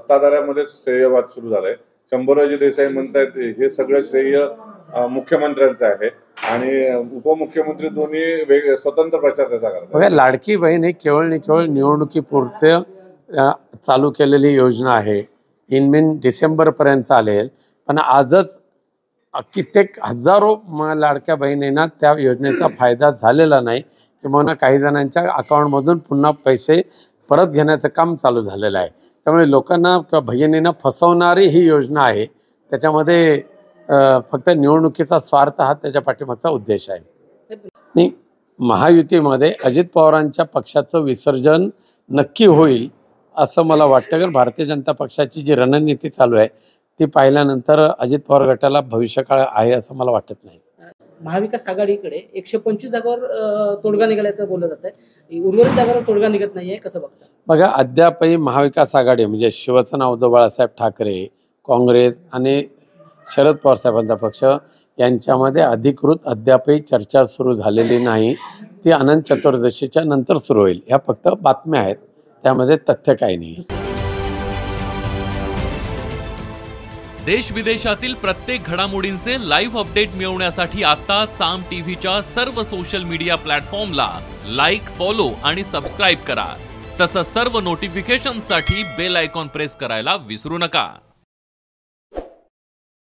सत्ताधाऱ्यामध्ये श्रेयवाद सुरू झालाय. शंभूराजे देसाई म्हणतात हे सगळं श्रेय मुख्यमंत्र्यांचं आहे आणि उपमुख्यमंत्री दोन्ही स्वतंत्र प्रचार त्याचा करतात. लाडकी बहीण ही केवळ निवडणुकीपुरते चालू केलेली योजना आहे. इनमीन डिसेंबरपर्यंत चालेल, पण आजच कित्येक हजारो लाडक्या बहिणींना त्या योजनेचा फायदा झालेला नाही किंवा काही जणांच्या अकाउंटमधून पुन्हा पैसे परत घेण्याचं काम चालू झालेलं आहे. त्यामुळे लोकांना किंवा बहिणींना फसवणारी ही योजना आहे. त्याच्यामध्ये फक्त निवडणुकीचा स्वार्थ हा त्याच्या पाठीमागचा उद्देश आहे. नाही, महायुतीमध्ये अजित पवारांच्या पक्षाचं विसर्जन नक्की होईल असं मला वाटतं. कारण भारतीय जनता पक्षाची जी रणनीती चालू आहे ती पाहिल्यानंतर अजित पवार गटाला भविष्यकाळ आहे असं मला वाटत नाही. महाविकास आघाडीकडे 125 जागावर तोडगा निघाल्याचं बोललं जात आहे. उर्वरित जागावर तोडगा निघत नाहीये, कसं बघता? बघा, अद्यापही महाविकास आघाडी म्हणजे शिवसेना उद्धव बाळासाहेब ठाकरे, काँग्रेस आणि शरद पवार साहेबांचा पक्ष यांच्यामध्ये अधिकृत अद्यापही चर्चा सुरू झालेली नाही. ती अनंत चतुर्दशीच्या नंतर सुरू होईल. ह्या फक्त बातम्या आहेत, त्यामध्ये तथ्य काही नाही. देश विदेशातील प्रत्येक घडामोडींचे लाईव्ह अपडेट मिळवण्यासाठी आता साम टीव्हीच्या सर्व सोशल मीडिया प्लॅटफॉर्मला लाईक, फॉलो आणि सबस्क्राईब करा. तसंच सर्व नोटिफिकेशनसाठी बेल आयकॉन प्रेस करायला विसरू नका.